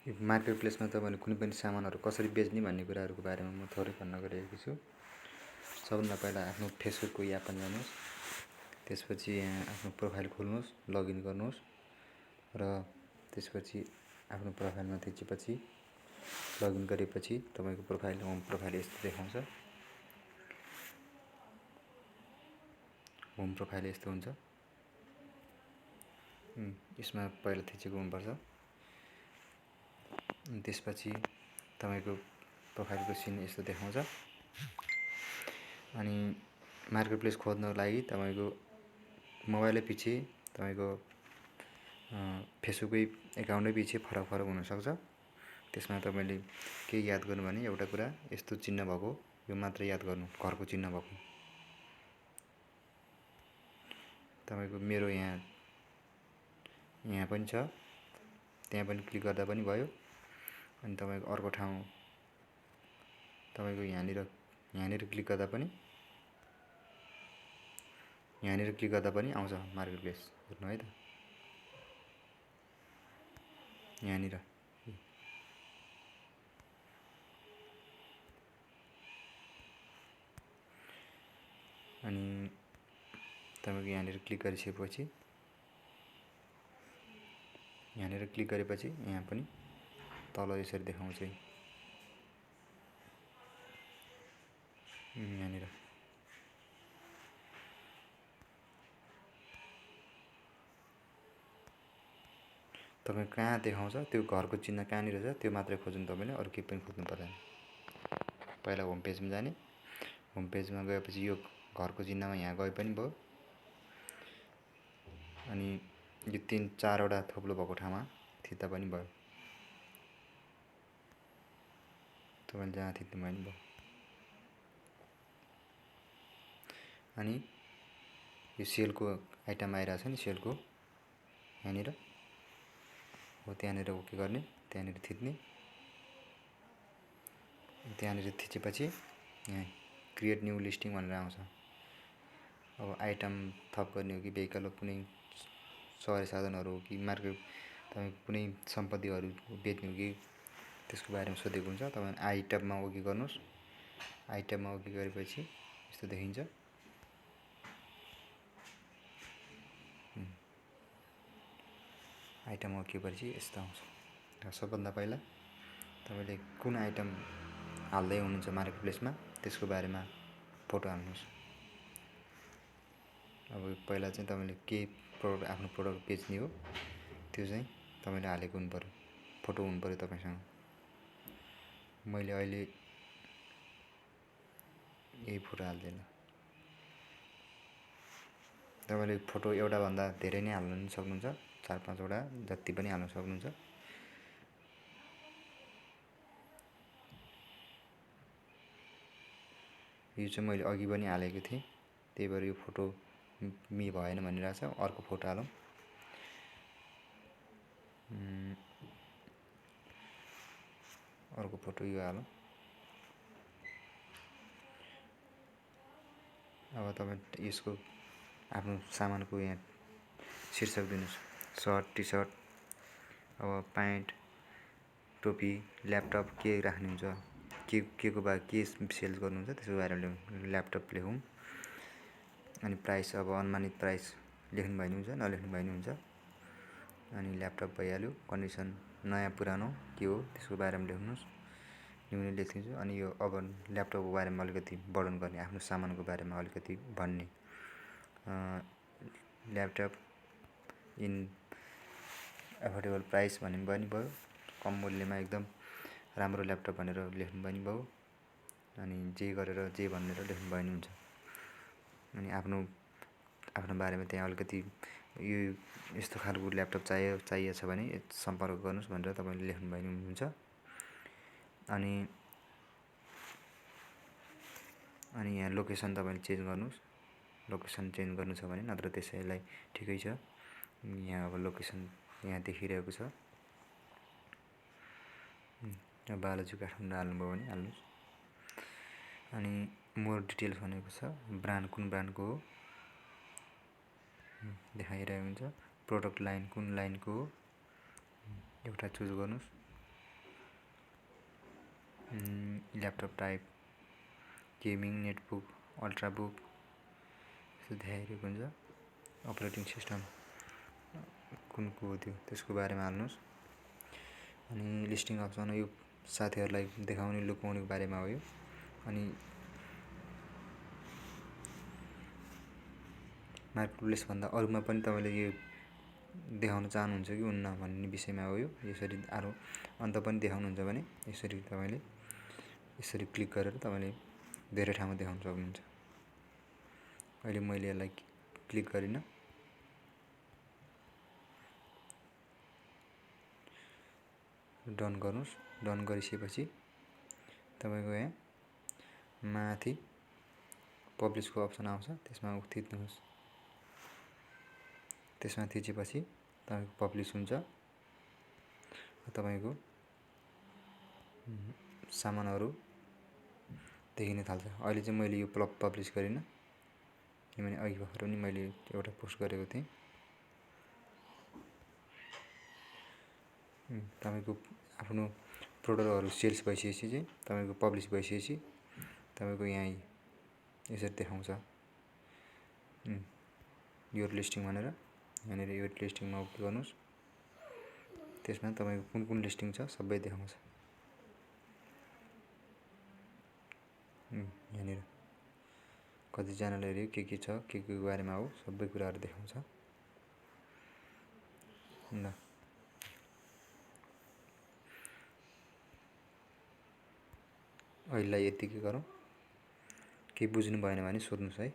Market प्लेसमा तपाईँले कुनै पनि सामानहरू कसरी बेच्ने भन्ने कुराहरूको बारेमा म थोरै भन्न गइरहेको छु। सबभन्दा पहिला आफ्नो फेसबुकको यापन जानुहोस्, त्यसपछि यहाँ आफ्नो प्रोफाइल खोल्नुहोस्, लगइन गर्नुहोस् र त्यसपछि आफ्नो प्रोफाइलमा थिचेपछि लगइन गरेपछि तपाईँको प्रोफाइल होम प्रोफाइल यस्तो देखाउँछ। होम प्रोफाइल यस्तो हुन्छ। यसमा पहिला थिचेको हुनुपर्छ। त्यसपछि तपाईको प्रोफाइलको सिन यस्तो देखाउँछ। अनि मार्केट प्लेस खोज्नको लागि तपाईको मोबाइलै पछि तपाईको फेसबुकै एकाउन्टै पछि फरक फरक हुन सक्छ। त्यसमा तपाईले के याद गर्नु भने एउटा कुरा यस्तो चिन्ह भएको यो मात्र याद गर्नु, घरको चिन्ह भएको। तपाईको मेरो यहाँ पनि छ, त्यहाँ पनि क्लिक गर्दा पनि भयो। अनि तपाईको अर्को ठाउँ तपाईको यहाँनिर क्लिक गर्दा पनि आउँछ मार्केट प्लेस। हेर्नु है त, यहाँनिर अनि तपाईको यहाँनिर क्लिक गरिसकेपछि यहाँ पनि तल यसरी देखाउँछ। यहाँनिर तपाईँ कहाँ देखाउँछ त्यो घरको चिन्ह कहाँनिर छ त्यो मात्रै खोज्नु तपाईले, अरु केही पनि खोज्नु पर्दैन। पहिला होम पेजमा जाने, होम पेजमा गएपछि यो घरको चिन्हमा यहाँ गए पनि भयो। अनि यो 3-4 वटा थोप्लो भएको ठाउँमा थिच्दा पनि भयो। तपाईले जहाँ थिच्नु भयो नि भयो। अनि यो सेलको आइटम आइरहेछ नि, सेलको यहाँनिर हो, त्यहाँनिर ओके गर्ने, त्यहाँनिर थिच्ने। त्यहाँनिर थिचेपछि यहाँ क्रिएट न्यू लिस्टिङ भनेर आउँछ। अब आइटम थप गर्ने हो कि भेहिकल कुनै सवारी साधनहरू हो कि मार्केट तपाईको कुनै सम्पत्तिहरू बेच्ने हो कि त्यसको बारेमा सोधेको हुन्छ। तपाईले आइटममा ओके गर्नुहोस्। आइटममा ओके गरेपछि यस्तो देखिन्छ। आइटम ओके गरेपछि यस्तो आउँछ। सबभन्दा पहिला तपाईले कुन आइटम हाल्दै हुनुहुन्छ मार्केट प्लेसमा त्यसको बारेमा फोटो हाल्नुहोस्। अब पहिला चाहिँ तपाईले के प्रोडक्ट आफ्नो प्रोडक्ट बेच्ने हो त्यो चाहिँ तपाईले हालेको हुनु पर्यो, फोटो हुनु पर्यो तपाईसँग। मैले अहिले यही फोटो हाल्दिनु। तपाईले फोटो एउटा भन्दा धेरै नै हाल्न पनि सक्नुहुन्छ, 4-5 वटा जति पनि हाल्न सक्नुहुन्छ। यो चाहिँ मैले अघि पनि हालेको थिएँ, त्यही भएर यो फोटो भएन भनिरहेछ। अर्को फोटो हालौँ। अर्को फोटो यो हालौँ। अब तपाईँ यसको आफ्नो सामानको यहाँ शीर्षक दिनुहोस्। सर्ट, टी सर्ट, अब प्यान्ट, टोपी, ल्यापटप के राख्नुहुन्छ, के को बारे के सेल गर्नुहुन्छ त्यसको बारेमा ल्यापटप लेखौँ। अनि प्राइस अब अनुमानित प्राइस लेख्नु भए नि हुन्छ, नलेख्नु भए नि हुन्छ। अनि ल्यापटप भइहाल्यो। कन्डिसन नयाँ पुरानो के हो त्यसको बारेमा लेख्नुहोस्। न्युनै लेखिदिन्छु। अनि यो अब ल्यापटपको बारेमा अलिकति वर्णन गर्ने, आफ्नो सामानको बारेमा अलिकति भन्ने। ल्यापटप इन एफोर्डेबल प्राइस भन्ने पनि भयो। कम मूल्यमा एकदम राम्रो ल्यापटप भनेर लेख्नु पनि भयो। अनि जे गरेर जे भनेर लेख्नु भए नि हुन्छ। अनि आफ्नो बारेमा त्यहाँ अलिकति यो यस्तो खालको ल्यापटप चाहिएछ भने सम्पर्क गर्नुहोस् भनेर तपाईले लेख्नु भए नि हुन्छ। अनि यहाँ लोकेसन तपाईले चेन्ज गर्नुहोस्। लोकेसन चेन्ज गर्नु छ भने, नत्र त्यसैलाई ठिकै छ। यहाँ अब लोकेसन यहाँ देखिरहेको छ। बालाजु काठमाडौँ हाल्नुभयो भने हाल्नुहोस्। अनि मोर डिटेल्स भनेको छ, ब्रान्ड कुन ब्रान्डको हो देखाइरहेको हुन्छ। प्रोडक्ट लाइन कुन लाइनको हो एउटा चुज गर्नुहोस्। Laptop type, gaming, netbook, ultrabook यस्तो देखाइरहेको हुन्छ। अपरेटिङ सिस्टम कुनको हो त्यो त्यसको बारेमा हाल्नुहोस्। अनि लिस्टिङ अप्सन यो साथीहरूलाई देखाउने लुकाउनेको बारेमा हो यो। अनि मार्केट प्लेसभन्दा अरूमा पनि तपाईँले यो देखाउन चाहनुहुन्छ कि हुन्न भन्ने विषयमा हो यो। यसरी अरू अन्त पनि देखाउनुहुन्छ भने यसरी तपाईँले यसरी क्लिक गरेर तपाईँले धेरै ठाउँमा देखाउन सक्नुहुन्छ। अहिले मैले यसलाई क्लिक गरिनँ। डन गर्नुहोस्। डन गरिसकेपछि तपाईँको यहाँ माथि पब्लिसको अप्सन आउँछ, त्यसमा थिच्नुहोस्। त्यसमा थिचेपछि तपाईँको पब्लिस हुन्छ। तपाईँको सामानहरू देखिन थाल्छ। अहिले चाहिँ मैले यो पब्लिस गरिनँ किनभने अघि भर्खर पनि मैले एउटा पोस्ट गरेको थिएँ। तपाईँको आफ्नो प्रोडक्टहरू सेल्स भइसकेपछि चाहिँ तपाईँको पब्लिस भइसकेपछि तपाईँको यहाँ यसरी देखाउँछ यो लिस्टिङ भनेर। यहाँनिर यो लिस्टिङमा ओके गर्नुहोस्। त्यसमा तपाईँको कुन कुन लिस्टिङ छ सबै देखाउँछ। यहाँनिर कतिजनाले हेऱ्यो के छ के को बारेमा हो सबै कुराहरू देखाउँछ। ल अहिलेलाई यतिकै गरौँ। केही बुझ्नु भएन भने सोध्नुहोस् है।